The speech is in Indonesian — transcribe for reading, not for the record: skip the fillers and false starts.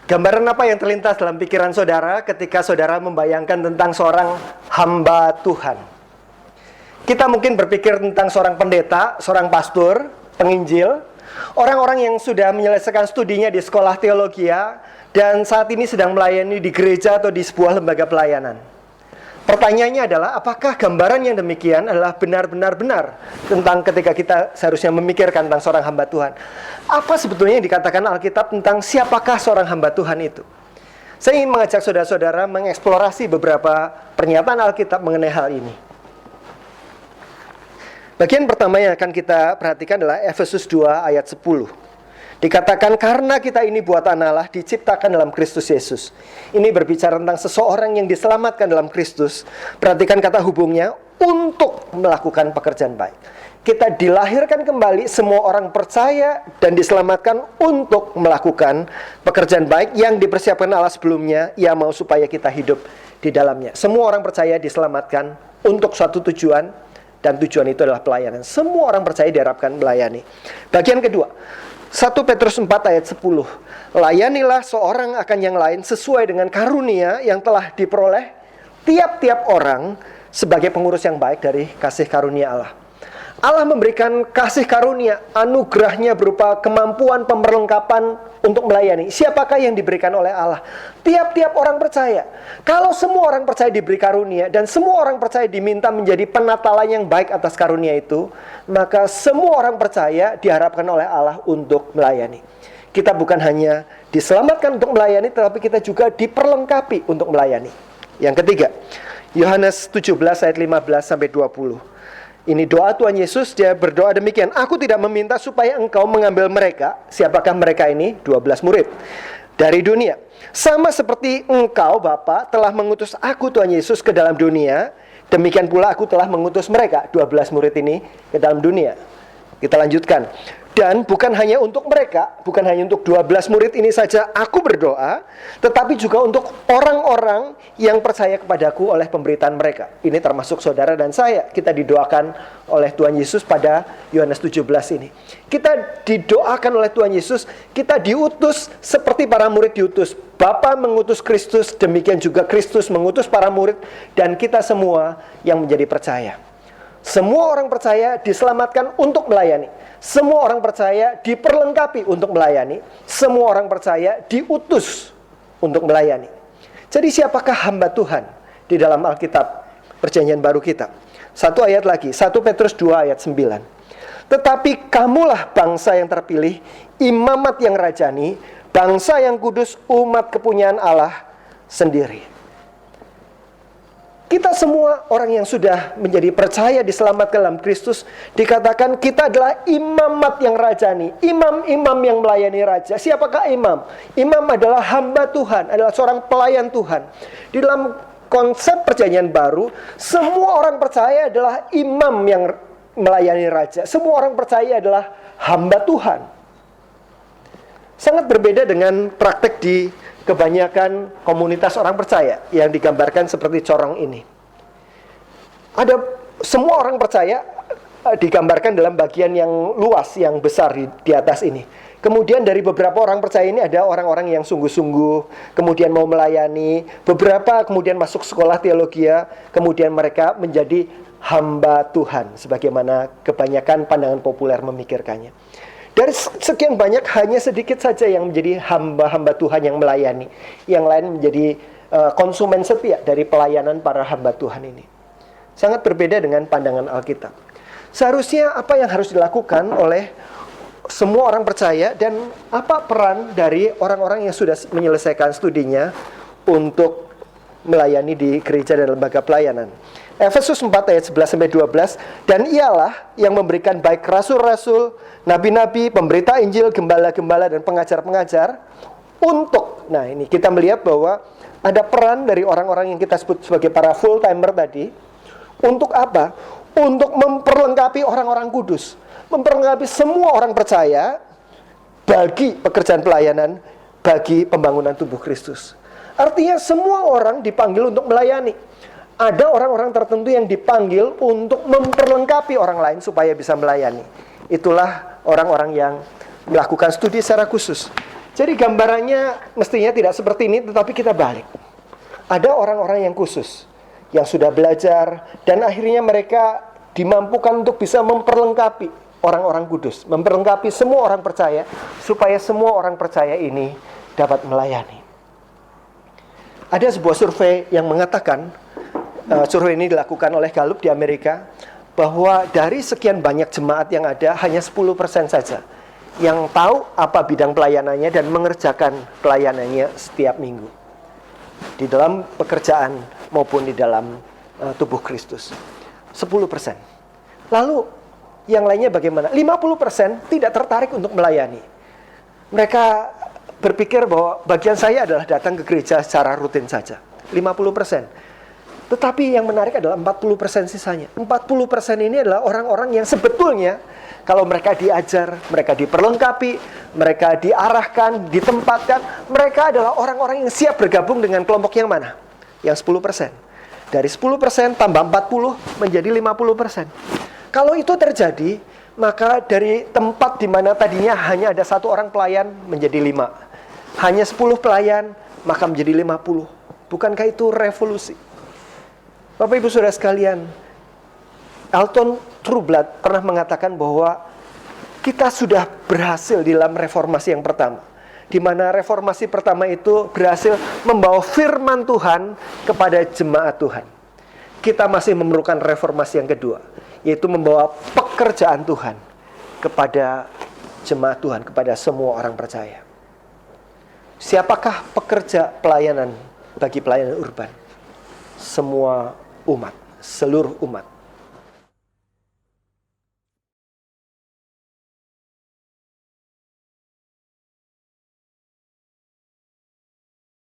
Gambaran apa yang terlintas dalam pikiran saudara ketika saudara membayangkan tentang seorang hamba Tuhan? Kita mungkin berpikir tentang seorang pendeta, seorang pastor, penginjil, orang-orang yang sudah menyelesaikan studinya di sekolah teologi dan saat ini sedang melayani di gereja atau di sebuah lembaga pelayanan. Pertanyaannya adalah, apakah gambaran yang demikian adalah benar-benar benar tentang ketika kita seharusnya memikirkan tentang seorang hamba Tuhan? Apa sebetulnya yang dikatakan Alkitab tentang siapakah seorang hamba Tuhan itu? Saya ingin mengajak saudara-saudara mengeksplorasi beberapa pernyataan Alkitab mengenai hal ini. Bagian pertama yang akan kita perhatikan adalah Efesus 2 ayat 10. Dikatakan karena kita ini buatan Allah diciptakan dalam Kristus Yesus. Ini berbicara tentang seseorang yang diselamatkan dalam Kristus. Perhatikan kata hubungnya, untuk melakukan pekerjaan baik. Kita dilahirkan kembali, semua orang percaya dan diselamatkan untuk melakukan pekerjaan baik yang dipersiapkan Allah sebelumnya. Ia mau supaya kita hidup di dalamnya. Semua orang percaya diselamatkan untuk suatu tujuan, dan tujuan itu adalah pelayanan. Semua orang percaya diharapkan melayani. Bagian kedua, 1 Petrus 4 ayat 10. Layanilah seorang akan yang lain sesuai dengan karunia yang telah diperoleh tiap-tiap orang sebagai pengurus yang baik dari kasih karunia Allah. Allah memberikan kasih karunia, anugerahnya berupa kemampuan pemberlengkapan untuk melayani. Siapakah yang diberikan oleh Allah? Tiap-tiap orang percaya. Kalau semua orang percaya diberi karunia dan semua orang percaya diminta menjadi penatalan yang baik atas karunia itu, maka semua orang percaya diharapkan oleh Allah untuk melayani. Kita bukan hanya diselamatkan untuk melayani, tetapi kita juga diperlengkapi untuk melayani. Yang ketiga, Yohanes 17 ayat 15 sampai 20. Ini doa Tuhan Yesus, dia berdoa demikian. Aku tidak meminta supaya engkau mengambil mereka. Siapakah mereka ini? 12 murid dari dunia. Sama seperti engkau Bapa telah mengutus aku Tuhan Yesus ke dalam dunia, demikian pula aku telah mengutus mereka, 12 murid ini, ke dalam dunia. Kita lanjutkan. Dan bukan hanya untuk mereka, bukan hanya untuk 12 murid ini saja aku berdoa, tetapi juga untuk orang-orang yang percaya kepadaku oleh pemberitaan mereka. Ini termasuk saudara dan saya. Kita didoakan oleh Tuhan Yesus pada Yohanes 17 ini. Kita didoakan oleh Tuhan Yesus, kita diutus seperti para murid diutus. Bapa mengutus Kristus, demikian juga Kristus mengutus para murid, dan kita semua yang menjadi percaya. Semua orang percaya diselamatkan untuk melayani. Semua orang percaya diperlengkapi untuk melayani. Semua orang percaya diutus untuk melayani. Jadi siapakah hamba Tuhan di dalam Alkitab Perjanjian Baru kita? Satu ayat lagi, 1 Petrus 2 ayat 9. Tetapi kamulah bangsa yang terpilih, imamat yang rajani, bangsa yang kudus, umat kepunyaan Allah sendiri. Kita semua orang yang sudah menjadi percaya diselamatkan dalam Kristus, dikatakan kita adalah imamat yang rajani, imam-imam yang melayani raja. Siapakah imam? Imam adalah hamba Tuhan, adalah seorang pelayan Tuhan. Di dalam konsep Perjanjian Baru, semua orang percaya adalah imam yang melayani raja. Semua orang percaya adalah hamba Tuhan. Sangat berbeda dengan praktek di kebanyakan komunitas orang percaya yang digambarkan seperti corong ini. Ada semua orang percaya digambarkan dalam bagian yang luas, yang besar di atas ini. Kemudian dari beberapa orang percaya ini ada orang-orang yang sungguh-sungguh, kemudian mau melayani. Beberapa kemudian masuk sekolah teologi, kemudian mereka menjadi hamba Tuhan, sebagaimana kebanyakan pandangan populer memikirkannya. Dari sekian banyak, hanya sedikit saja yang menjadi hamba-hamba Tuhan yang melayani. Yang lain menjadi konsumen setia dari pelayanan para hamba Tuhan ini. Sangat berbeda dengan pandangan Alkitab. Seharusnya apa yang harus dilakukan oleh semua orang percaya, dan apa peran dari orang-orang yang sudah menyelesaikan studinya untuk melayani di gereja dan lembaga pelayanan. Efesus 4 ayat 11-12. Dan ialah yang memberikan baik rasul-rasul, nabi-nabi, pemberita Injil, gembala-gembala, dan pengajar-pengajar untuk, nah ini kita melihat bahwa ada peran dari orang-orang yang kita sebut sebagai para full-timer tadi. Untuk apa? Untuk memperlengkapi orang-orang kudus, memperlengkapi semua orang percaya bagi pekerjaan pelayanan, bagi pembangunan tubuh Kristus. Artinya semua orang dipanggil untuk melayani. Ada orang-orang tertentu yang dipanggil untuk memperlengkapi orang lain supaya bisa melayani. Itulah orang-orang yang melakukan studi secara khusus. Jadi gambarannya mestinya tidak seperti ini, tetapi kita balik. Ada orang-orang yang khusus, yang sudah belajar, dan akhirnya mereka dimampukan untuk bisa memperlengkapi orang-orang kudus, memperlengkapi semua orang percaya, supaya semua orang percaya ini dapat melayani. Ada sebuah survei yang mengatakan, survei ini dilakukan oleh Gallup di Amerika, bahwa dari sekian banyak jemaat yang ada, hanya 10% saja yang tahu apa bidang pelayanannya dan mengerjakan pelayanannya setiap minggu, di dalam pekerjaan maupun di dalam tubuh Kristus. 10%. Lalu yang lainnya bagaimana? 50% tidak tertarik untuk melayani. Mereka berpikir bahwa bagian saya adalah datang ke gereja secara rutin saja. 50%. Tetapi yang menarik adalah 40% sisanya. 40% ini adalah orang-orang yang sebetulnya kalau mereka diajar, mereka diperlengkapi, mereka diarahkan, ditempatkan, mereka adalah orang-orang yang siap bergabung dengan kelompok yang mana? Yang 10%. Dari 10% tambah 40 menjadi 50%. Kalau itu terjadi, maka dari tempat di mana tadinya hanya ada 1 orang pelayan menjadi 5. Hanya 10 pelayan, maka menjadi 50. Bukankah itu revolusi? Bapak Ibu Saudara sekalian, Alton Trublad pernah mengatakan bahwa kita sudah berhasil di dalam reformasi yang pertama, di mana reformasi pertama itu berhasil membawa firman Tuhan kepada jemaat Tuhan. Kita masih memerlukan reformasi yang kedua, yaitu membawa pekerjaan Tuhan kepada jemaat Tuhan, kepada semua orang percaya. Siapakah pekerja pelayanan bagi pelayanan urban? Semua umat, seluruh umat.